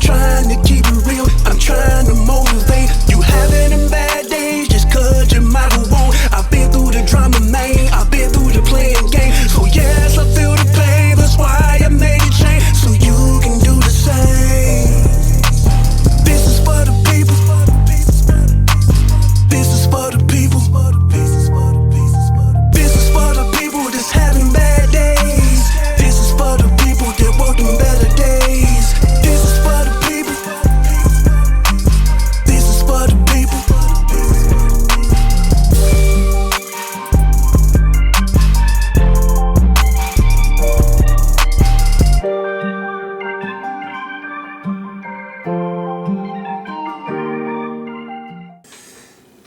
trying to keep it real, I'm trying to motivate. You having them bad days just cause you might have won. I've been through the drama, man, I've been through the playing game. So yes, I feel the pain, that's why I made a change. So you can do the same. This is for the people. This is for the people. This is for the people that's having bad days. This is for the people that working better days. This is for the people. This is for the people.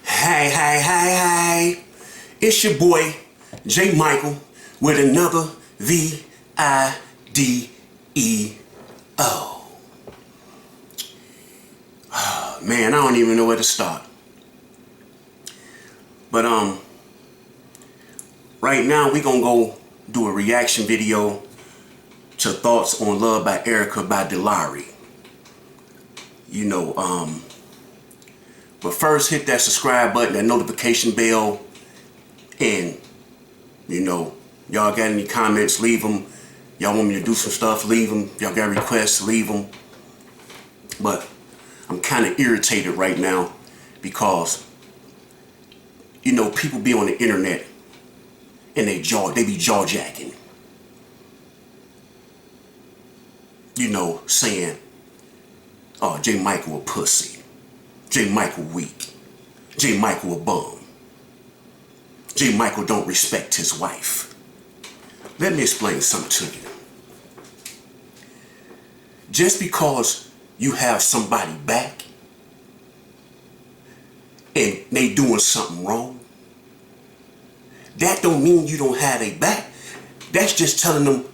Hey. It's your boy, J. Michael, with another VIDEO. Man, I don't even know where to start. But right now we gonna go do a reaction video to Thoughts on Love by Erica by Delari. You know, but first hit that subscribe button, that notification bell, and you know, y'all got any comments, leave them. Y'all want me to do some stuff, leave them. Y'all got requests, leave them. But I'm kind of irritated right now because, you know, people be on the internet and they be jaw jacking. You know, saying, oh, J. Michael a pussy. J. Michael weak. J. Michael a bum. J. Michael don't respect his wife. Let me explain something to you. Just because you have somebody back and they doing something wrong, that don't mean you don't have a back. That's just telling them,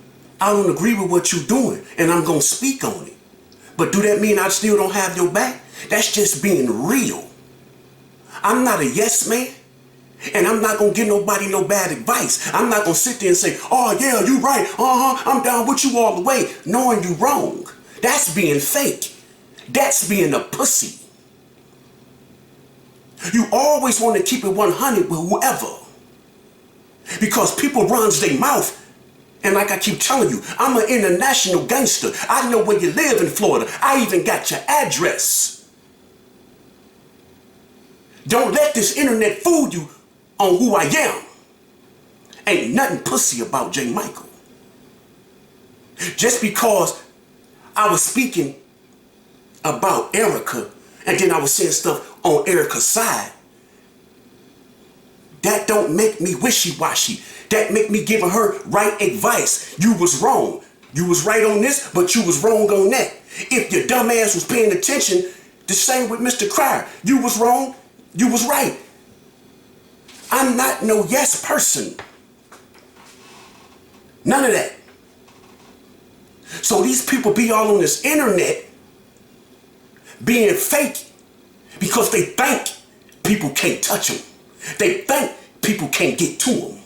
I don't agree with what you're doing and I'm gonna speak on it. But do that mean I still don't have your back? That's just being real. I'm not a yes man. And I'm not gonna give nobody no bad advice. I'm not gonna sit there and say, oh yeah, you right, I'm down with you all the way, knowing you wrong. That's being fake. That's being a pussy. You always want to keep it 100 with whoever. Because people runs their mouth. And like I keep telling you, I'm an international gangster. I know where you live in Florida. I even got your address. Don't let this internet fool you on who I am. Ain't nothing pussy about J. Michael. Just because I was speaking about Erica and then I was saying stuff on Erica's side, that don't make me wishy-washy. That make me giving her right advice. You was wrong. You was right on this, but you was wrong on that. If your dumb ass was paying attention, the same with Mr.Cryer. You was wrong, you was right. I'm not no yes person. None of that. So these people be all on this internet being fake because they think people can't touch them. They think people can't get to them.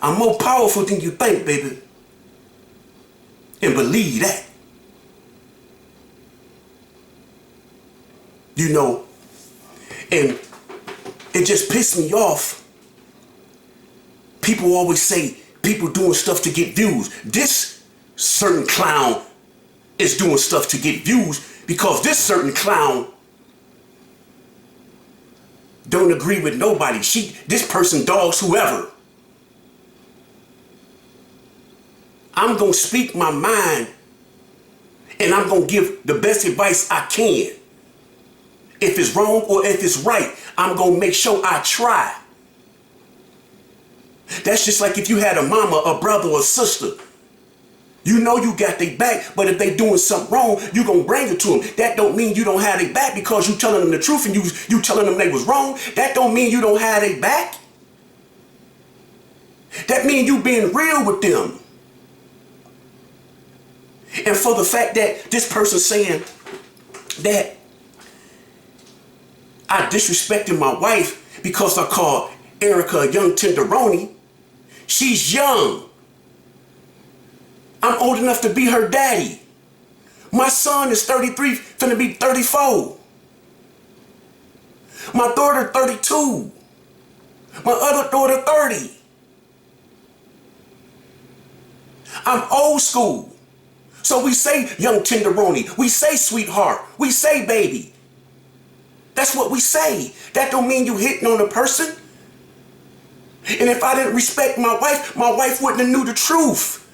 I'm more powerful than you think, baby. And believe that. You know, and it just pissed me off. People always say people doing stuff to get views. This certain clown is doing stuff to get views because this certain clown don't agree with nobody. This person dogs whoever. I'm gonna speak my mind and I'm gonna give the best advice I can. If it's wrong or if it's right, I'm gonna make sure I try. That's just like if you had a mama, a brother, or a sister. You know you got their back, but if they doing something wrong, you gonna bring it to them. That don't mean you don't have their back because you telling them the truth and you telling them they was wrong. That don't mean you don't have their back. That mean you being real with them. And for the fact that this person saying that I disrespected my wife because I called Erica a young tenderoni. She's young. I'm old enough to be her daddy. My son is 33, finna be 34. My daughter 32. My other daughter 30. I'm old school. So we say young tenderoni. We say sweetheart. We say baby. That's what we say. That don't mean you hitting on a person. And if I didn't respect my wife wouldn't have knew the truth.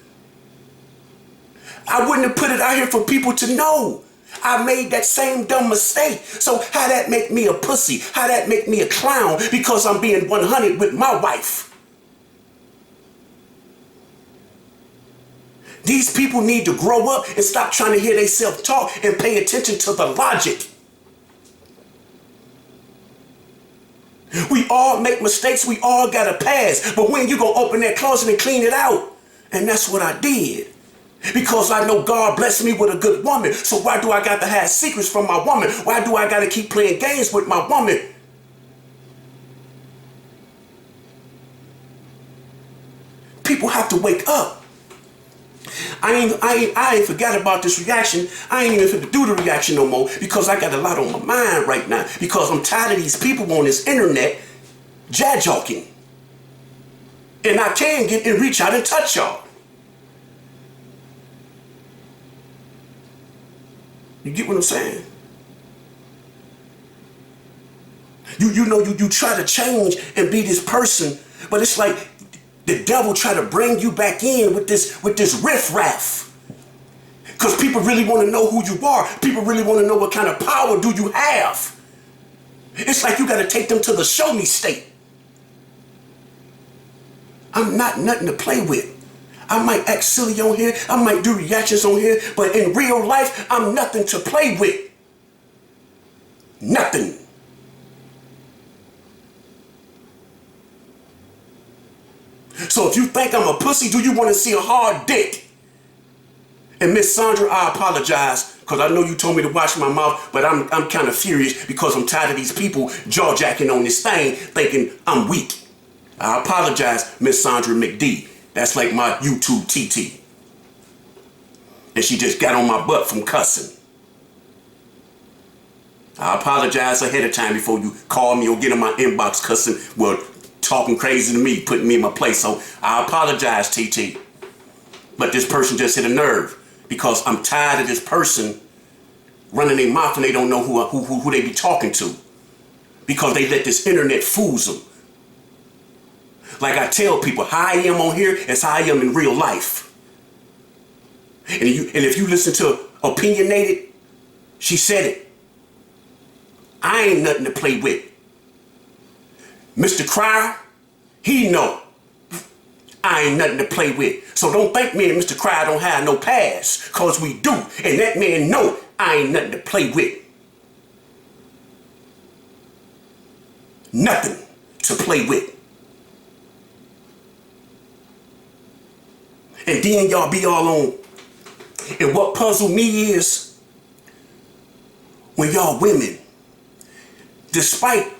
I wouldn't have put it out here for people to know. I made that same dumb mistake. So how that make me a pussy? How that make me a clown? Because I'm being 100 with my wife. These people need to grow up and stop trying to hear they self-talk and pay attention to the logic. We all make mistakes. We all got a past. But when you gonna open that closet and clean it out? And that's what I did. Because I know God blessed me with a good woman. So why do I got to have secrets from my woman? Why do I got to keep playing games with my woman? People have to wake up. I ain't forgot about this reaction. I ain't even finna do the reaction no more because I got a lot on my mind right now. Because I'm tired of these people on this internet jad-joking. And I can get and reach out and touch y'all. You get what I'm saying? You know, you try to change and be this person, but it's like the devil try to bring you back in with this riff-raff. Because people really want to know who you are. People really want to know what kind of power do you have. It's like you got to take them to the show me state. I'm not nothing to play with. I might act silly on here. I might do reactions on here. But in real life, I'm nothing to play with. Nothing. So if you think I'm a pussy, do you want to see a hard dick? And Miss Sandra, I apologize because I know you told me to watch my mouth, but I'm kind of furious because I'm tired of these people jaw-jacking on this thing thinking I'm weak. I apologize, Miss Sandra McD. That's like my YouTube TT. And she just got on my butt from cussing. I apologize ahead of time before you call me or get in my inbox cussing, well, talking crazy to me, putting me in my place. So I apologize, TT. But this person just hit a nerve because I'm tired of this person running their mouth and they don't know who they be talking to because they let this internet fools them. Like I tell people, how I am on here is how I am in real life. And if you listen to Opinionated, she said it. I ain't nothing to play with. Mr.Cryer, he know I ain't nothing to play with. So don't think me and Mr. Cryer don't have no past, cause we do. And that man know I ain't nothing to play with. Nothing to play with. And then y'all be all on. And what puzzled me is when y'all women, despite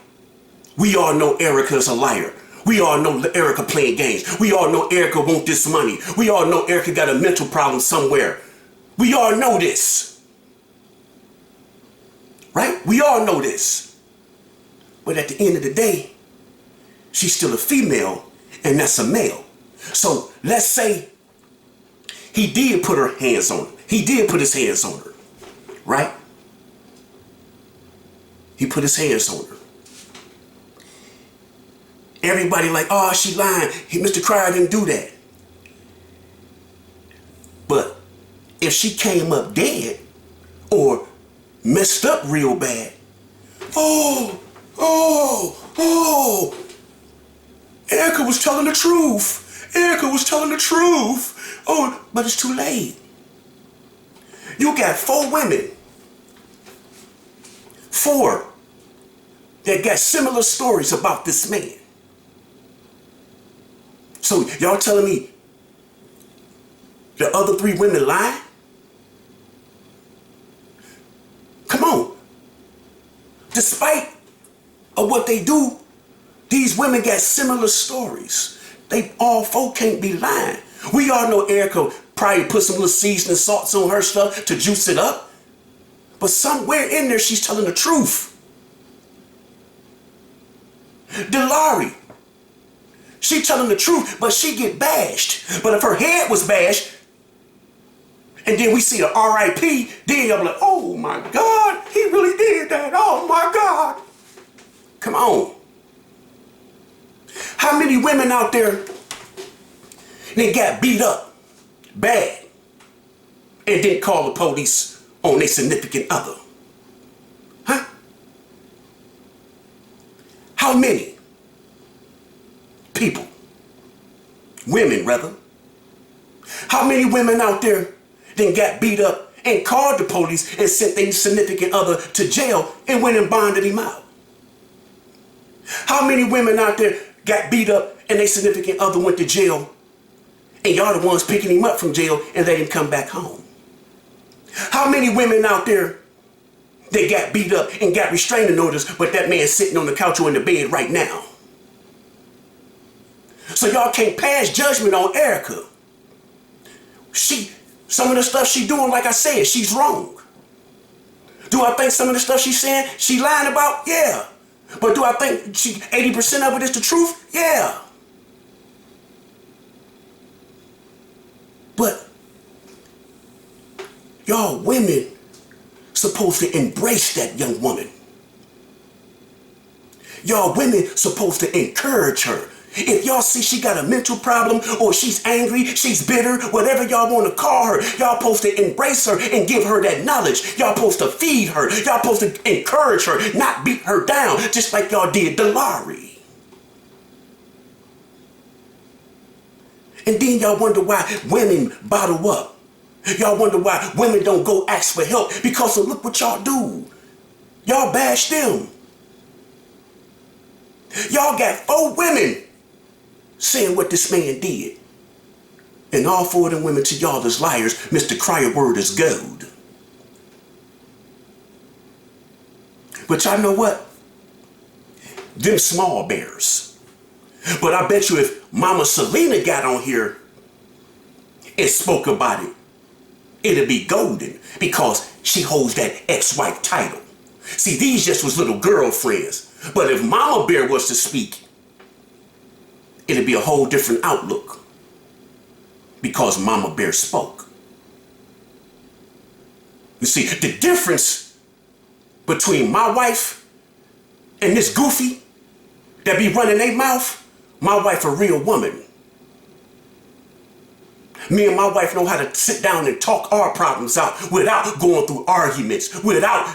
we all know Erica's a liar. We all know Erica playing games. We all know Erica want this money. We all know Erica got a mental problem somewhere. We all know this. Right? We all know this. But at the end of the day, she's still a female and that's a male. So let's say he did put her hands on her. He did put his hands on her. Right? He put his hands on her. Everybody like, oh, she lying. Mr. Cryer didn't do that. But if she came up dead or messed up real bad, Erica was telling the truth. Erica was telling the truth. Oh, but it's too late. You got 4 women. 4 that got similar stories about this man. So y'all telling me the other 3 women lie? Come on. Despite of what they do, these women got similar stories. They all 4 can't be lying. We all know Erica Probably put some little seasoning salts on her stuff to juice it up. But somewhere in there, she's telling the truth. Delari, she telling the truth, but she get bashed. But if her head was bashed, and then we see the R.I.P., then y'all be like, oh my God, he really did that. Oh my God. Come on. How many women out there they got beat up bad and didn't call the police on their significant other? Huh? How many people, women rather, how many women out there then got beat up and called the police and sent their significant other to jail and went and bonded him out? How many women out there got beat up and their significant other went to jail and y'all the ones picking him up from jail and let him come back home? How many women out there they got beat up and got restraining orders, but that man's sitting on the couch or in the bed right now? So y'all can't pass judgment on Erica. Some of the stuff she doing, like I said, she's wrong. Do I think some of the stuff she's saying she lying about? Yeah. But do I think 80% of it is the truth? Yeah. But y'all women supposed to embrace that young woman. Y'all women supposed to encourage her. If y'all see she got a mental problem or she's angry, she's bitter, whatever y'all want to call her, y'all supposed to embrace her and give her that knowledge. Y'all supposed to feed her. Y'all supposed to encourage her, not beat her down, just like y'all did Delari. And then y'all wonder why women bottle up. Y'all wonder why women don't go ask for help, because of look what y'all do. Y'all bash them. Y'all got 4 women saying what this man did. And all 4 of them women to y'all is liars. Mr.Cryer word is gold. But y'all know what? Them small bears. But I bet you if Mama Selena got on here and spoke about it, it'd be golden, because she holds that ex-wife title. See, these just was little girlfriends. But if Mama Bear was to speak, it'd be a whole different outlook, because Mama Bear spoke. You see, the difference between my wife and this goofy that be running their mouth, my wife a real woman. Me and my wife know how to sit down and talk our problems out without going through arguments, without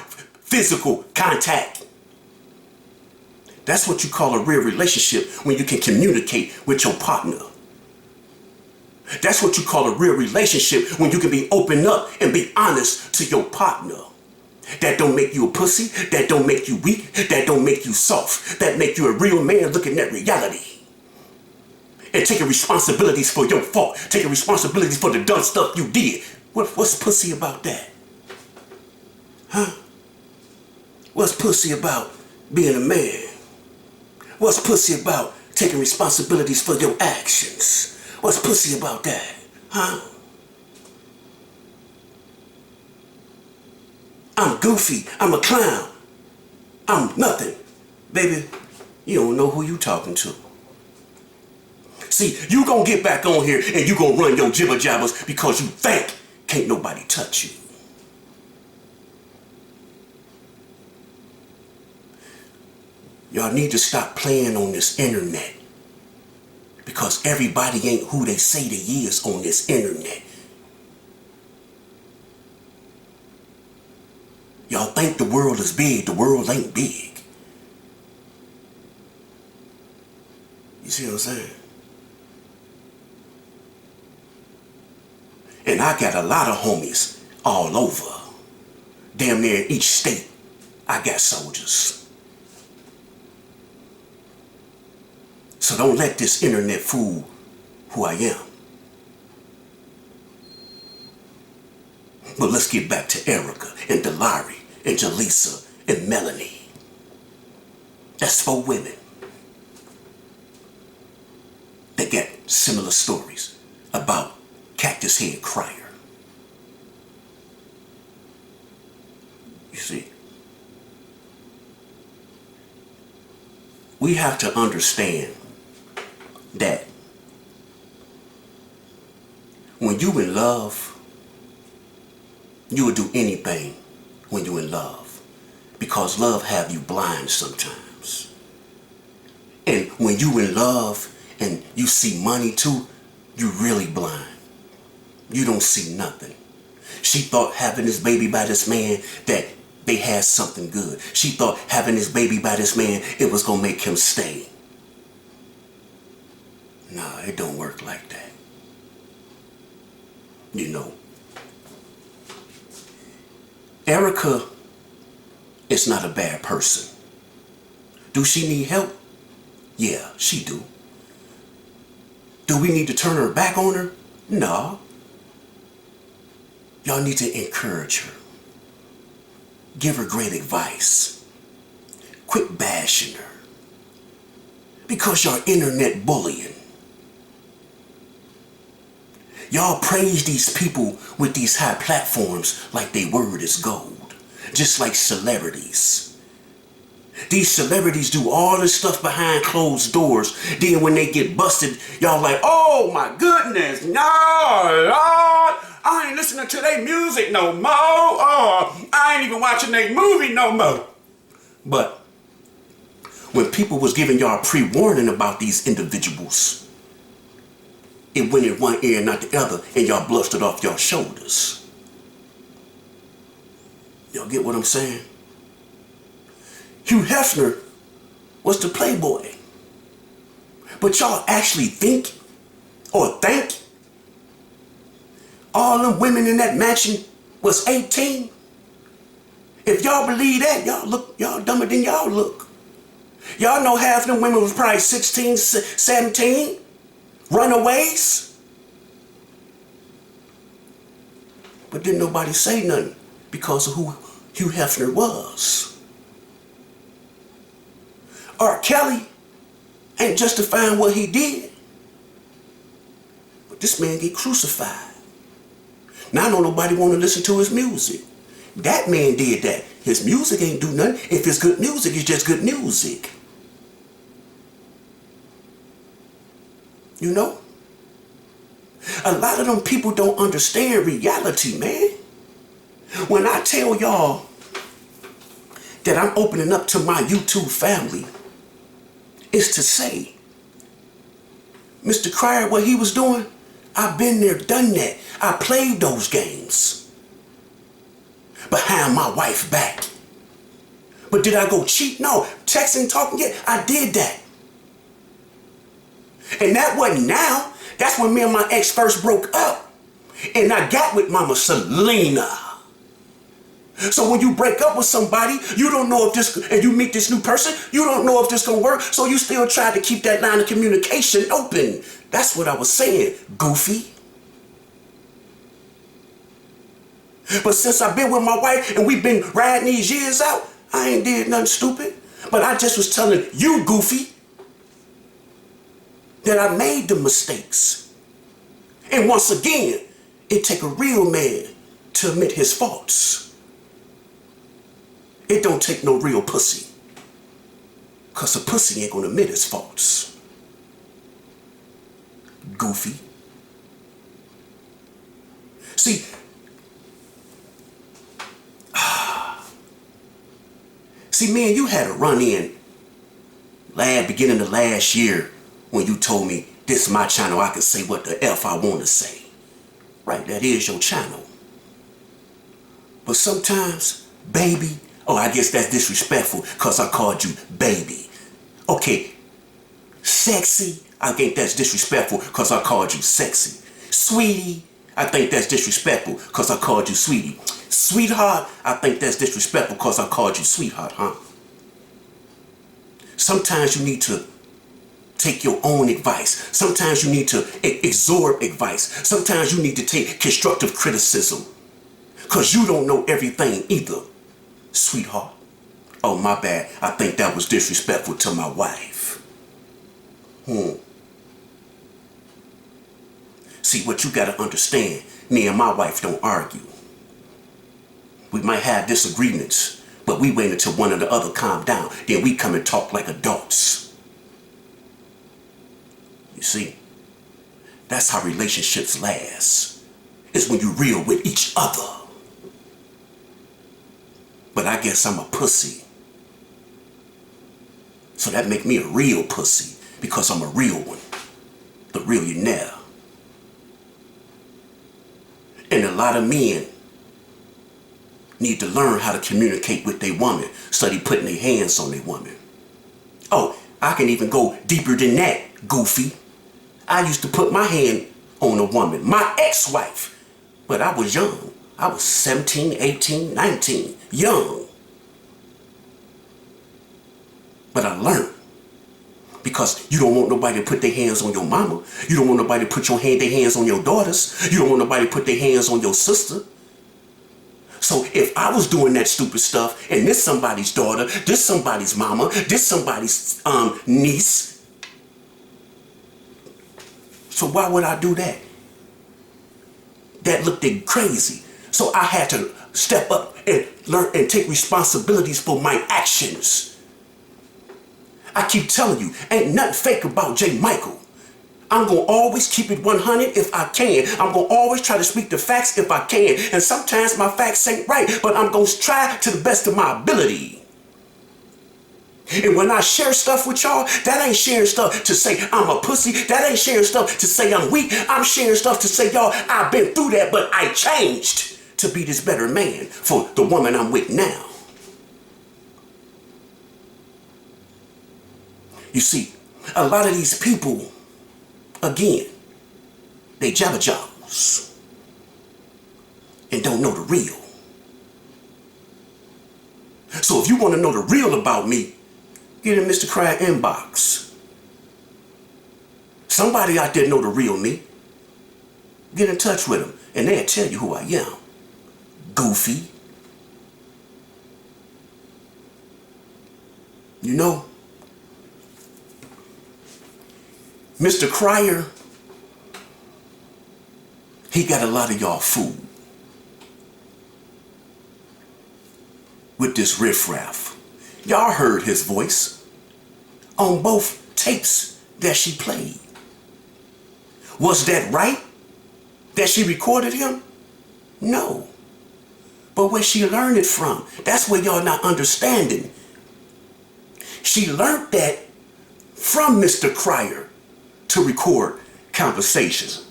physical contact. That's what you call a real relationship, when you can communicate with your partner. That's what you call a real relationship, when you can be open up and be honest to your partner. That don't make you a pussy, that don't make you weak, that don't make you soft, that make you a real man looking at reality. And taking responsibilities for your fault, taking responsibilities for the dumb stuff you did. What's pussy about that? Huh? What's pussy about being a man? What's pussy about taking responsibilities for your actions? What's pussy about that? Huh? I'm goofy. I'm a clown. I'm nothing. Baby, you don't know who you talking to. See, you gonna get back on here and you gonna run your jibber jabbers because you think can't nobody touch you. Y'all need to stop playing on this internet, because everybody ain't who they say they is on this internet. Y'all think the world is big. The world ain't big. You see what I'm saying? And I got a lot of homies all over. Damn near in each state, I got soldiers. So don't let this internet fool who I am. But let's get back to Erica and Delari and Jaleesa and Melanie. That's 4 women that got similar stories about cat Cactus Head Cryer. You see, we have to understand that when you in love, you will do anything when you in love, because love have you blind sometimes. And when you in love and you see money too, you really blind. You don't see nothing. She thought having this baby by this man that they had something good. She thought having this baby by this man, it was gonna make him stay. Nah, it don't work like that. You know, Erica is not a bad person. Do she need help? Yeah, she do. Do we need to turn her back on her? No. Y'all need to encourage her. Give her great advice. Quit bashing her. Because y'all internet bullying. Y'all praise these people with these high platforms like they word is gold. Just like celebrities. These celebrities do all this stuff behind closed doors. Then when they get busted, y'all like, oh my goodness, no, Lord, I ain't listening to their music no more. Oh, I ain't even watching their movie no more. But when people was giving y'all pre-warning about these individuals, it went in one ear and not the other, and y'all blusted off your shoulders. Y'all get what I'm saying? Hugh Hefner was the playboy. But y'all actually think all them women in that mansion was 18? If y'all believe that, y'all dumber than y'all look. Y'all know half of them women was probably 16, 17, runaways. But didn't nobody say nothing because of who Hugh Hefner was. R. Kelly ain't justifying what he did. But this man get crucified. Now I know nobody want to listen to his music. That man did that. His music ain't do nothing. If it's good music, it's just good music. You know? A lot of them people don't understand reality, man. When I tell y'all that I'm opening up to my YouTube family, it's to say, Mr.Cryer, what he was doing, I've been there, done that. I played those games behind my wife's back. But did I go cheat? No. Texting, talking, yeah, I did that. And that wasn't now. That's when me and my ex first broke up. And I got with Mama Selena. So when you break up with somebody, you don't know if this, and you meet this new person, you don't know if this gonna work, so you still try to keep that line of communication open. That's what I was saying, goofy. But since I've been with my wife and we've been riding these years out, I ain't did nothing stupid. But I just was telling you, goofy, that I made the mistakes. And once again, it take a real man to admit his faults. It don't take no real pussy. Because a pussy ain't gonna admit his faults. Goofy. See, me and you had a run-in beginning of last year when you told me this is my channel, I can say what the F I want to say. Right, that is your channel. But sometimes, baby, oh, I guess that's disrespectful because I called you baby. Okay, sexy, I think that's disrespectful because I called you sexy. Sweetie, I think that's disrespectful because I called you sweetie. Sweetheart, I think that's disrespectful because I called you sweetheart, huh? Sometimes you need to take your own advice. Sometimes you need to absorb advice. Sometimes you need to take constructive criticism because you don't know everything either, sweetheart. Oh, my bad. I think that was disrespectful to my wife. See, what you gotta understand, me and my wife don't argue. We might have disagreements, but we wait until one or the other calm down. Then we come and talk like adults. You see, that's how relationships last. It's when you're real with each other. But I guess I'm a pussy. So that make me a real pussy because I'm a real one. The realionaire. And a lot of men need to learn how to communicate with their woman. Study putting their hands on their woman. Oh, I can even go deeper than that, goofy. I used to put my hand on a woman, my ex-wife. But I was young. I was 17, 18, 19, young. But I learned. Because you don't want nobody to put their hands on your mama. You don't want nobody to put their hands on your daughters. You don't want nobody to put their hands on your sister. So if I was doing that stupid stuff and this somebody's daughter, this somebody's mama, this somebody's niece, so why would I do that? That looked crazy. So I had to step up and learn and take responsibilities for my actions. I keep telling you, ain't nothing fake about J. Michael. I'm going to always keep it 100 if I can. I'm going to always try to speak the facts if I can. And sometimes my facts ain't right, but I'm going to try to the best of my ability. And when I share stuff with y'all, that ain't sharing stuff to say I'm a pussy. That ain't sharing stuff to say I'm weak. I'm sharing stuff to say, y'all, I've been through that, but I changed to be this better man for the woman I'm with now. You see, a lot of these people, again, they jabba-jabbers and don't know the real. So if you want to know the real about me, get in Mr.Cryer inbox. Somebody out there know the real me. Get in touch with them and they'll tell you who I am. Goofy. You know, Mr.Cryer, he got a lot of y'all fooled with this riffraff. Y'all heard his voice on both tapes that she played. Was that right? That she recorded him? No. But where she learned it from, that's where y'all not understanding. She learned that from Mr.Cryer to record conversations.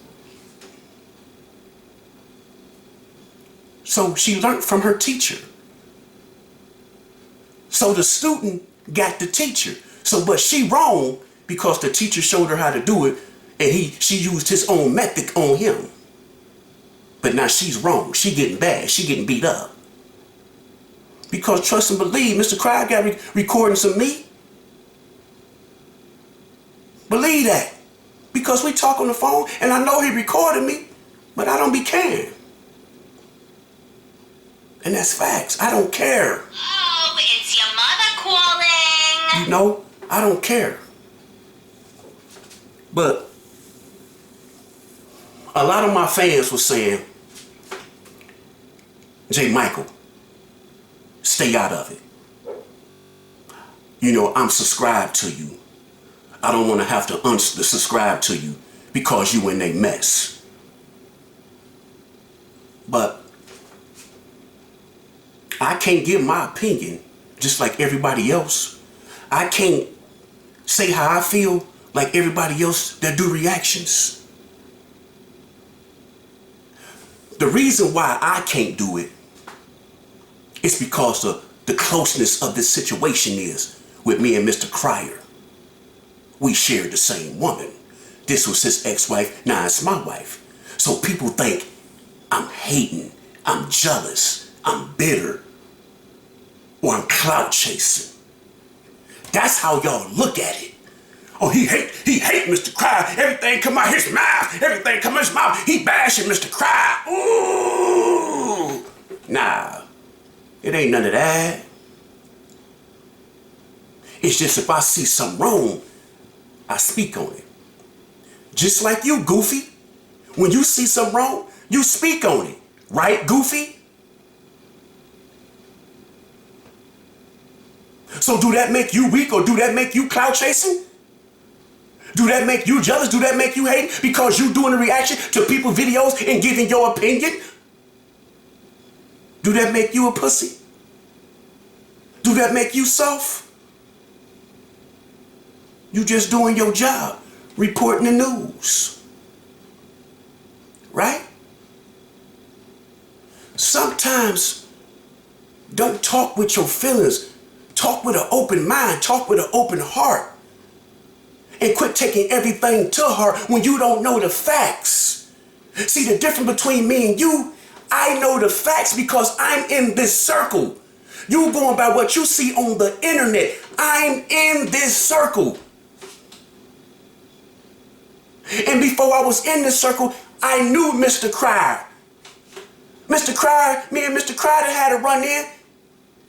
So she learned from her teacher. So the student got the teacher. So, but she wrong because the teacher showed her how to do it and she used his own method on him. But now she's wrong. She getting bad. She getting beat up. Because trust and believe, Mr.Cryer got recordings of me. Believe that. Because we talk on the phone and I know he recorded me, but I don't be caring. And that's facts. I don't care. Oh, it's your mother calling. You know, I don't care. But a lot of my fans were saying, J. Michael, stay out of it. You know, I'm subscribed to you. I don't want to have to unsubscribe to you because you in a mess. But I can't give my opinion just like everybody else. I can't say how I feel like everybody else that do reactions. The reason why I can't do it is because of the closeness of this situation is with me and Mr.Cryer. We shared the same woman. This was his ex-wife, now it's my wife. So people think I'm hating, I'm jealous, I'm bitter, or I'm clout chasing. That's how y'all look at it. Oh, he hate Mr.Cryer. Everything come out his mouth. Everything come out his mouth. He bashing Mr.Cryer. Ooh. Nah, it ain't none of that. It's just if I see something wrong, I speak on it. Just like you, Goofy. When you see something wrong, you speak on it. Right, Goofy? So do that make you weak, or do that make you clout chasing? Do that make you jealous? Do that make you hate because you doing a reaction to people's videos and giving your opinion? Do that make you a pussy? Do that make you soft? You just doing your job, reporting the news. Right? Sometimes don't talk with your feelings. Talk with an open mind. Talk with an open heart. And quit taking everything to heart when you don't know the facts. See, the difference between me and you, I know the facts because I'm in this circle. You going by what you see on the internet. I'm in this circle. And before I was in this circle, I knew Mr. Cryer. Mr. Cryer, me and Mr. Cryer had to run in,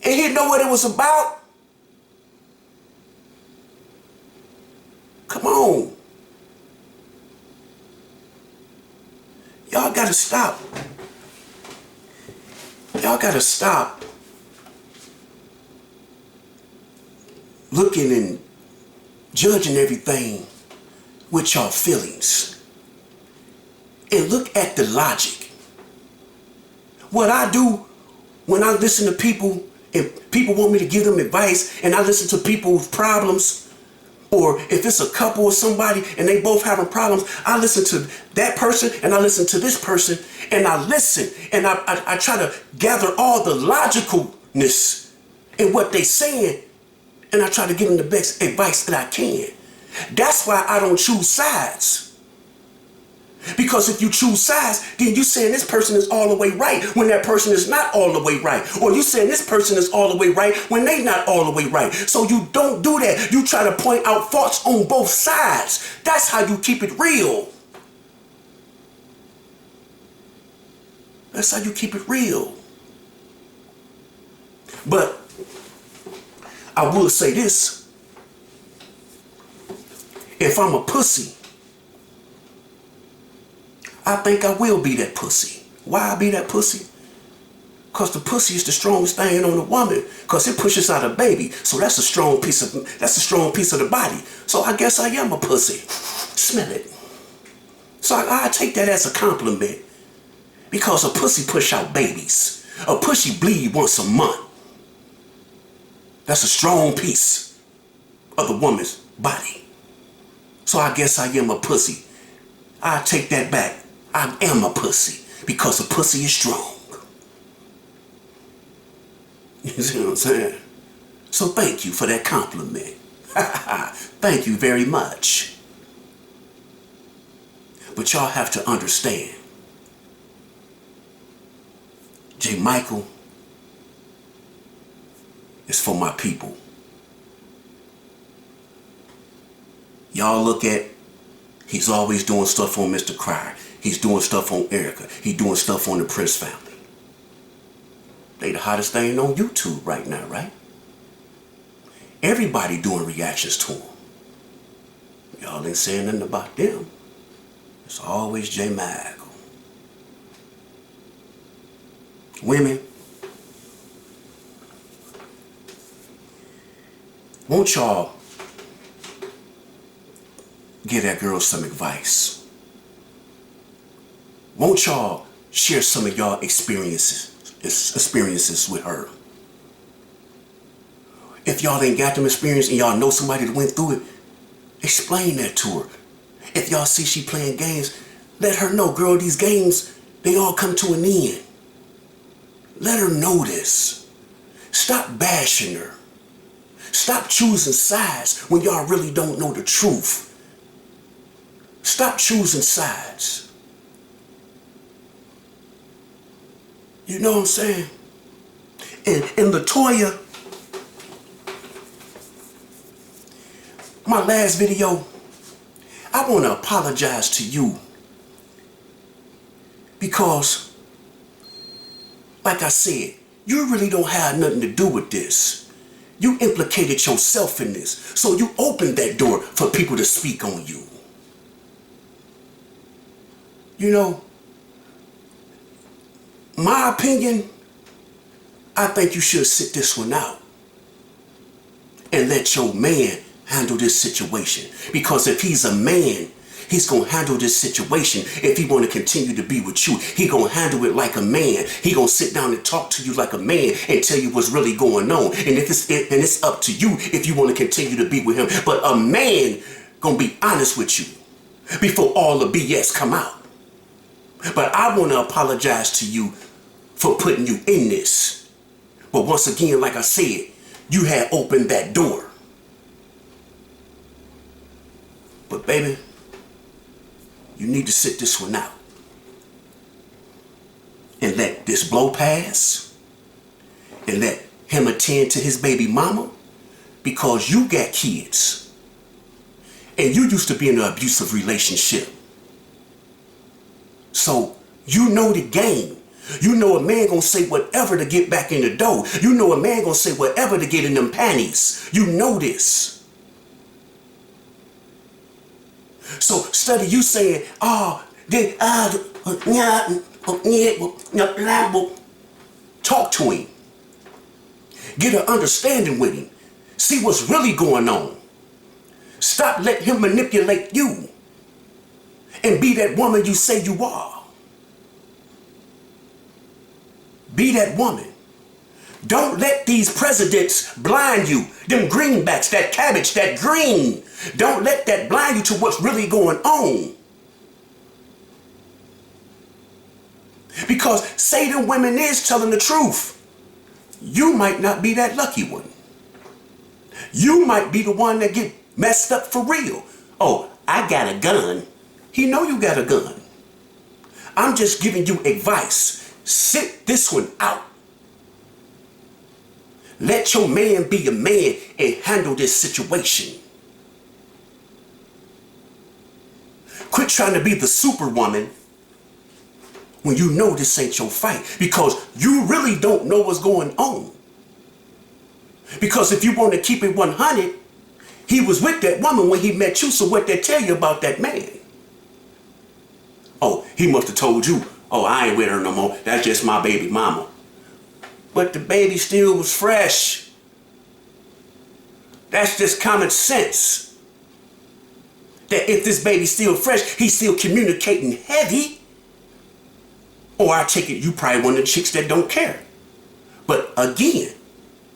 and he'd know what it was about. Come on. Y'all gotta stop. Y'all gotta stop looking and judging everything with y'all feelings. And look at the logic. What I do when I listen to people and people want me to give them advice and I listen to people's problems, or if it's a couple or somebody and they both having problems, I listen to that person and I listen to this person and I listen and I try to gather all the logicalness in what they saying and I try to give them the best advice that I can. That's why I don't choose sides. Because if you choose sides, then you saying this person is all the way right when that person is not all the way right. Or you saying this person is all the way right when they not all the way right. So you don't do that. You try to point out faults on both sides. That's how you keep it real. That's how you keep it real. But I will say this. If I'm a pussy, I think I will be that pussy. Why I be that pussy? Because the pussy is the strongest thing on a woman. Because it pushes out a baby. So that's a strong piece of the body. So I guess I am a pussy. Smell it. So I take that as a compliment. Because a pussy push out babies. A pussy bleed once a month. That's a strong piece of the woman's body. So I guess I am a pussy. I take that back. I am a pussy because a pussy is strong. You see what I'm saying? So thank you for that compliment. Thank you very much. But y'all have to understand, J. Michael is for my people. Y'all look at, he's always doing stuff on Mr. Cryer. He's doing stuff on Erica. He's doing stuff on the Prince family. They the hottest thing on YouTube right now, right? Everybody doing reactions to him. Y'all ain't saying nothing about them. It's always J. Michael. Women, won't y'all give that girl some advice? Won't y'all share some of y'all experiences with her? If y'all ain't got them experience and y'all know somebody that went through it, explain that to her. If y'all see she playing games, let her know, girl, these games, they all come to an end. Let her know this. Stop bashing her. Stop choosing sides when y'all really don't know the truth. Stop choosing sides. You know what I'm saying? And LaToya, my last video, I want to apologize to you because, like I said, you really don't have nothing to do with this. You implicated yourself in this, so you opened that door for people to speak on you. You know, my opinion, I think you should sit this one out and let your man handle this situation. Because if he's a man, he's going to handle this situation. If he want to continue to be with you, he going to handle it like a man. He going to sit down and talk to you like a man and tell you what's really going on. And it's up to you if you want to continue to be with him. But a man going to be honest with you before all the BS come out. But I want to apologize to you for putting you in this. But once again, like I said, you had opened that door. But baby, you need to sit this one out and let this blow pass and let him attend to his baby mama, because you got kids and you used to be in an abusive relationship. So you know the game. You know a man gonna say whatever to get back in the dough. You know a man gonna say whatever to get in them panties. You know this. So instead of you saying, talk to him. Get an understanding with him. See what's really going on. Stop letting him manipulate you and be that woman you say you are. Be that woman. Don't let these presidents blind you. Them greenbacks, that cabbage, that green. Don't let that blind you to what's really going on. Because say them women is telling the truth. You might not be that lucky one. You might be the one that get messed up for real. Oh, I got a gun. He know you got a gun. I'm just giving you advice. Sit this one out. Let your man be a man and handle this situation. Quit trying to be the superwoman when you know this ain't your fight, because you really don't know what's going on. Because if you want to keep it 100, he was with that woman when he met you, so what they tell you about that man? Oh, he must have told you, oh, I ain't with her no more. That's just my baby mama. But the baby still was fresh. That's just common sense. That if this baby's still fresh, he's still communicating heavy. Or I take it you probably one of the chicks that don't care. But again,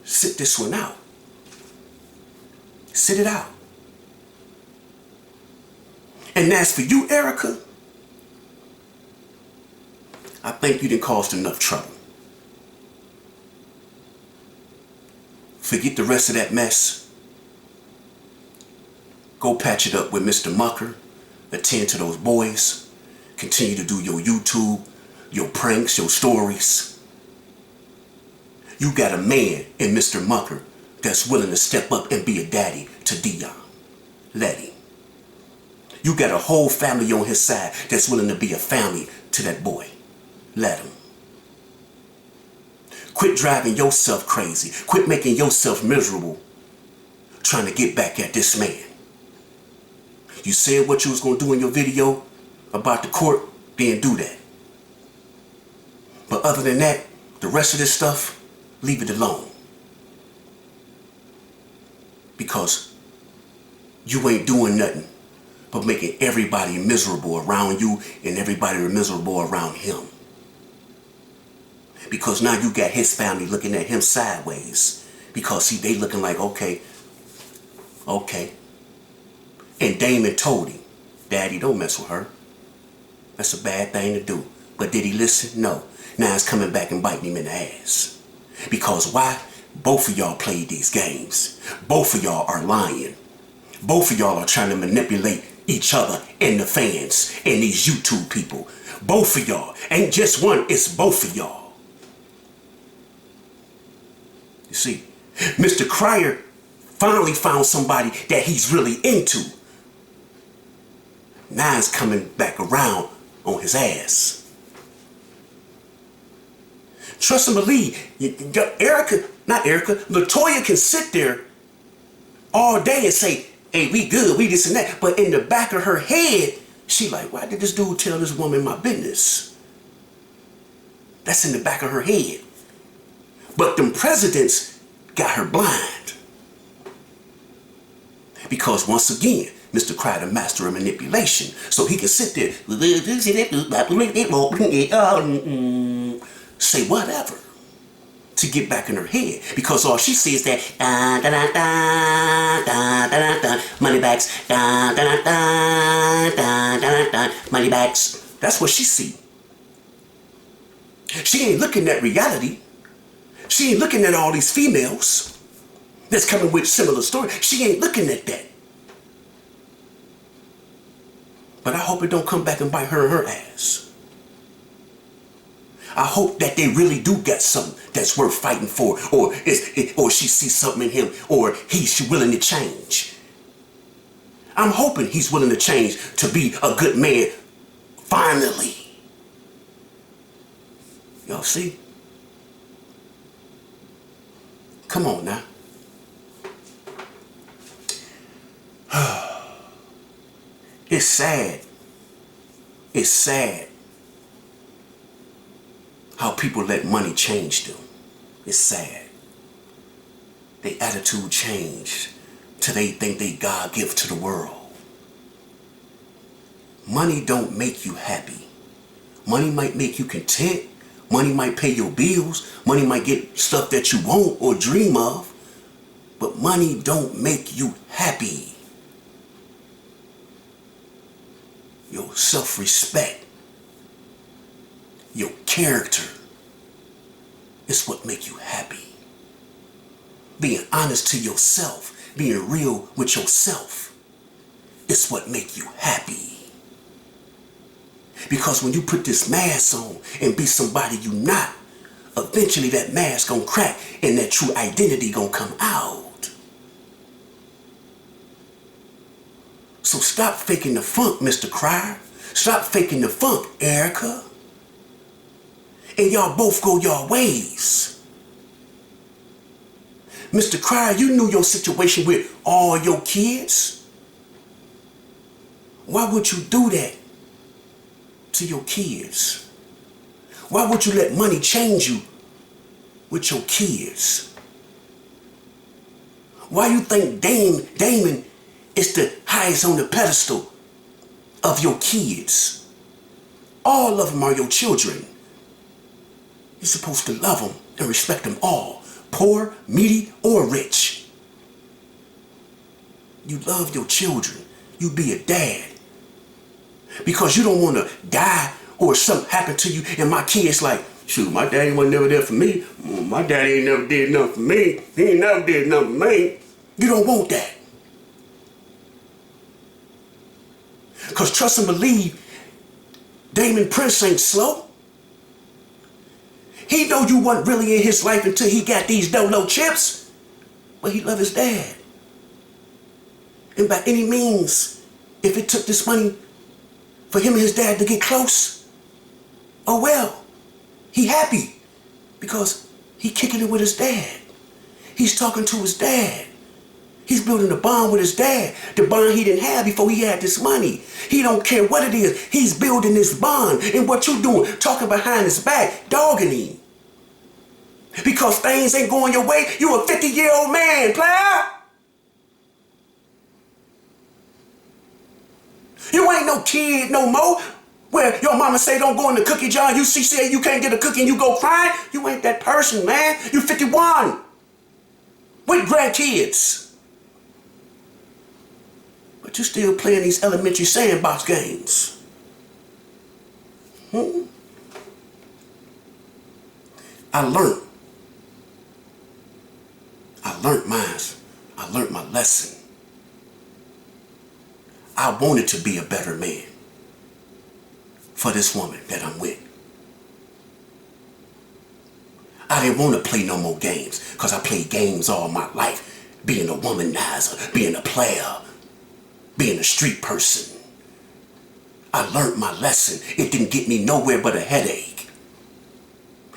sit this one out. Sit it out. And as for you, Erica, I think you done caused enough trouble. Forget the rest of that mess. Go patch it up with Mr. Mucker. Attend to those boys. Continue to do your YouTube, your pranks, your stories. You got a man in Mr. Mucker that's willing to step up and be a daddy to Dion. Let him. You got a whole family on his side that's willing to be a family to that boy. Let him. Quit driving yourself crazy. Quit making yourself miserable trying to get back at this man. You said what you was going to do in your video about the court, then do that. But other than that, the rest of this stuff, leave it alone. Because you ain't doing nothing but making everybody miserable around you and everybody miserable around him. Because now you got his family looking at him sideways. Because see, they looking like, okay. And Damon told him, Daddy, don't mess with her. That's a bad thing to do. But did he listen? No. Now it's coming back and biting him in the ass. Because why? Both of y'all played these games. Both of y'all are lying. Both of y'all are trying to manipulate each other and the fans and these YouTube people. Both of y'all. Ain't just one, it's both of y'all. You see, Mr. Cryer finally found somebody that he's really into. Now it's coming back around on his ass. Trust and believe. Latoya can sit there all day and say, hey, we good, we this and that. But in the back of her head, She like, why did this dude tell this woman my business? That's in the back of her head. But them presidents got her blind. Because once again, Mr. Cryer, the master of manipulation. So he can sit there, say whatever to get back in her head. Because all she sees is that money bags, money bags. That's what she see. She ain't looking at reality. She ain't looking at all these females that's coming with similar stories. She ain't looking at that. But I hope it don't come back and bite her in her ass. I hope that they really do get something that's worth fighting for, or she sees something in him, or he's willing to change. I'm hoping he's willing to change to be a good man, finally. Y'all see? Come on now. It's sad. It's sad how people let money change them. It's sad. Their attitude changed till they think they God give to the world. Money don't make you happy. Money might make you content. Money might pay your bills. Money might get stuff that you want or dream of. But money don't make you happy. Your self-respect, your character is what make you happy. Being honest to yourself, being real with yourself is what make you happy. Because when you put this mask on and be somebody you not, eventually that mask gonna crack and that true identity gonna come out. So stop faking the funk, Mr. Cryer. Stop faking the funk, Erica. And y'all both go your ways. Mr. Cryer, you knew your situation with all your kids. Why would you do that to your kids? Why would you let money change you with your kids? Why you think Damon is the highest on the pedestal of your kids? All of them are your children. You're supposed to love them and respect them all, poor, needy, or rich. You love your children. You be a dad. Because you don't want to die or something happen to you and my kids like, shoot, my daddy wasn't never there for me. My daddy ain't never did nothing for me. He ain't never did nothing for me. You don't want that. Because trust and believe, Damon Prince ain't slow. He know you wasn't really in his life until he got these no chips. But he loved his dad. And by any means, if it took this money for him and his dad to get close, oh well, he happy. Because he kicking it with his dad. He's talking to his dad. He's building a bond with his dad, the bond he didn't have before he had this money. He don't care what it is. He's building this bond. And what you doing? Talking behind his back, dogging him. Because things ain't going your way. You a 50-year-old man, player. You ain't no kid no more. Where your mama say don't go in the cookie jar. You say you can't get a cookie and you go crying. You ain't that person, man. You 51. With grandkids. But you still playing these elementary sandbox games. I learned mine. I learned my lesson. I wanted to be a better man for this woman that I'm with. I didn't want to play no more games because I played games all my life. Being a womanizer, being a player, being a street person. I learned my lesson. It didn't get me nowhere but a headache.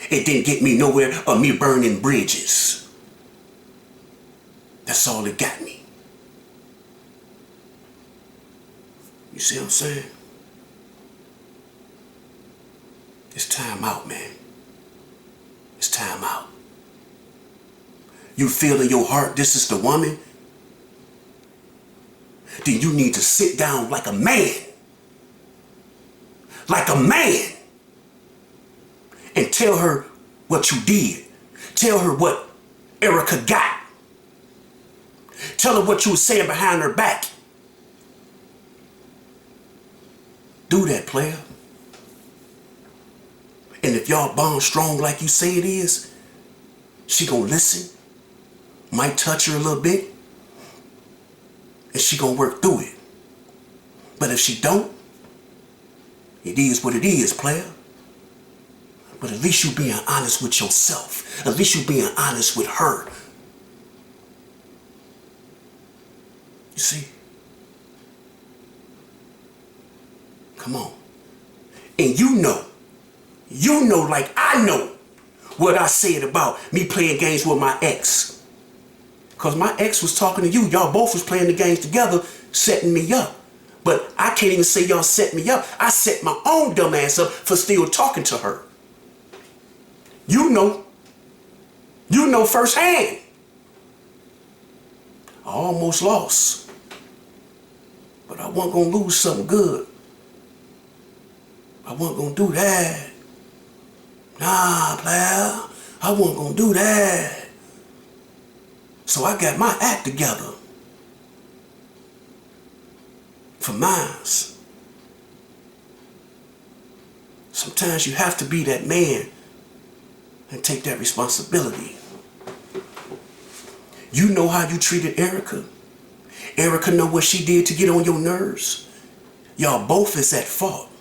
It didn't get me nowhere but me burning bridges. That's all it got me. You see what I'm saying? It's time out, man. It's time out. You feel in your heart this is the woman? Then you need to sit down like a man. Like a man. And tell her what you did. Tell her what Erica got. Tell her what you were saying behind her back. Do that, player. And if y'all bond strong like you say it is, she gonna listen, might touch her a little bit, and she gonna work through it. But if she don't, it is what it is, player. But at least you being honest with yourself. At least you being honest with her. You see? Come on. And you know like I know what I said about me playing games with my ex. Because my ex was talking to you. Y'all both was playing the games together, setting me up. But I can't even say y'all set me up. I set my own dumb ass up for still talking to her. You know firsthand. I almost lost. But I wasn't going to lose something good. I wasn't going to do that. Nah, player. I wasn't going to do that. So I got my act together. For mines. Sometimes you have to be that man and take that responsibility. You know how you treated Erica. Erica know what she did to get on your nerves. Y'all both is at fault.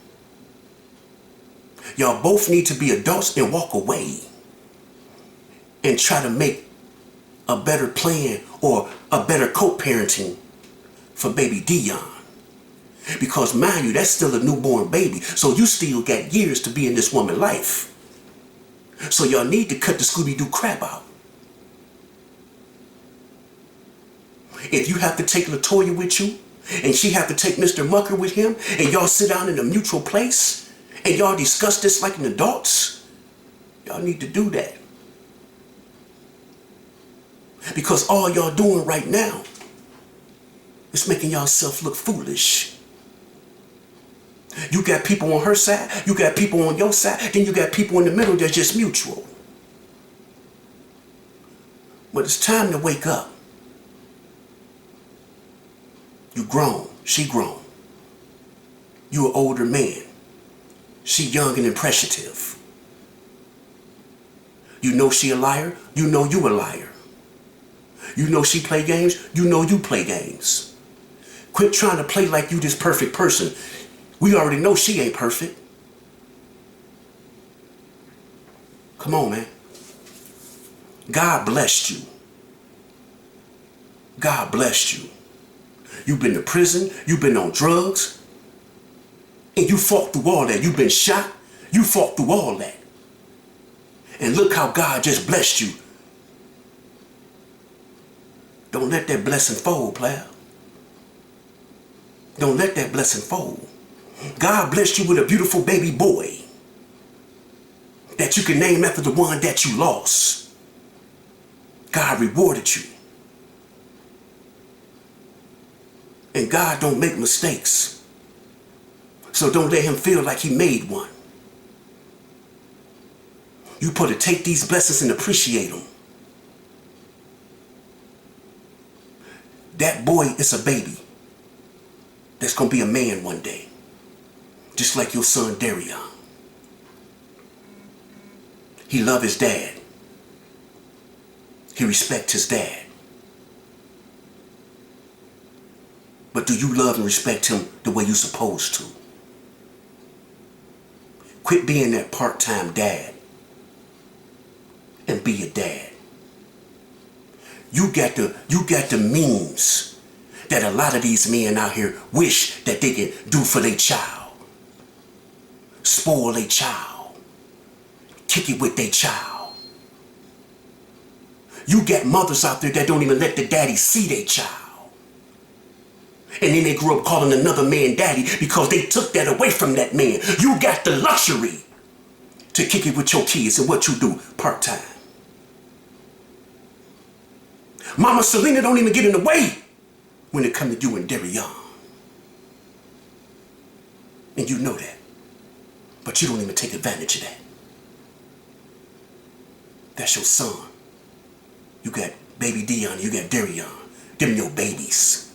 Y'all both need to be adults and walk away and try to make a better plan or a better co-parenting for baby Dion. Because mind you, that's still a newborn baby. So you still got years to be in this woman's life. So y'all need to cut the Scooby-Doo crap out. If you have to take LaToya with you, and she have to take Mr. Mucker with him, and y'all sit down in a mutual place, and y'all discuss this like an adults, y'all need to do that. Because all y'all doing right now is making yourself look foolish. You got people on her side, you got people on your side, then you got people in the middle that's just mutual. But it's time to wake up. You grown, she grown. You an older man. She young and impressionative. You know she a liar, you know you a liar. You know she play games, you know you play games. Quit trying to play like you this perfect person. We already know she ain't perfect. Come on, man. God blessed you. God blessed you. You've been to prison, you've been on drugs, and you fought through all that. You've been shot, you fought through all that. And look how God just blessed you. Don't let that blessing fold, player. Don't let that blessing fold. God blessed you with a beautiful baby boy that you can name after the one that you lost. God rewarded you. And God don't make mistakes. So don't let him feel like he made one. You put to take these blessings and appreciate them. That boy is a baby that's going to be a man one day. Just like your son Darion. He love his dad. He respect his dad. But do you love and respect him the way you're supposed to? Quit being that part-time dad and be a dad. You got the means that a lot of these men out here wish that they could do for their child. Spoil their child. Kick it with their child. You got mothers out there that don't even let the daddy see their child. And then they grew up calling another man daddy because they took that away from that man. You got the luxury to kick it with your kids, and what you do part-time. Mama Selena don't even get in the way when it comes to you and Darion. And you know that. But you don't even take advantage of that. That's your son. You got baby Dion, you got Darion. Them your babies.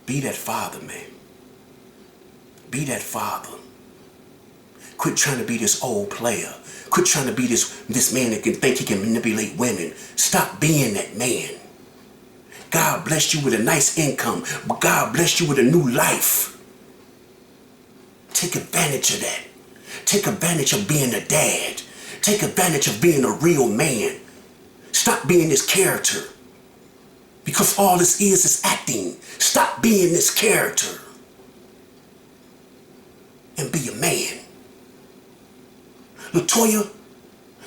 Be that father, man. Be that father. Quit trying to be this old player. Quit trying to be this man that can think he can manipulate women. Stop being that man. God blessed you with a nice income. God blessed you with a new life. Take advantage of that. Take advantage of being a dad. Take advantage of being a real man. Stop being this character. Because all this is acting. Stop being this character. And be a man. LaToya,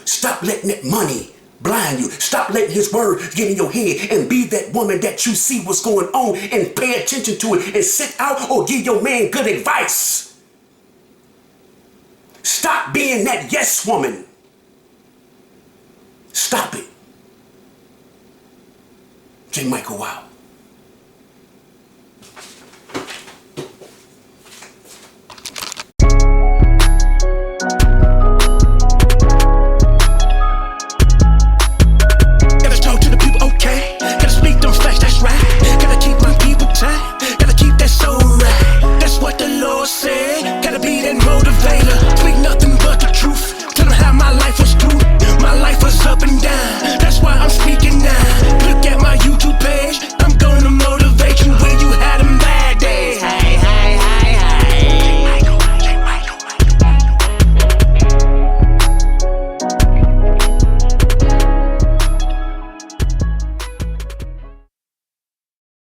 stop letting that money blind you. Stop letting his word get in your head, and be that woman that you see what's going on and pay attention to it and sit out or give your man good advice. Stop being that yes woman. Stop it. J. Michael out.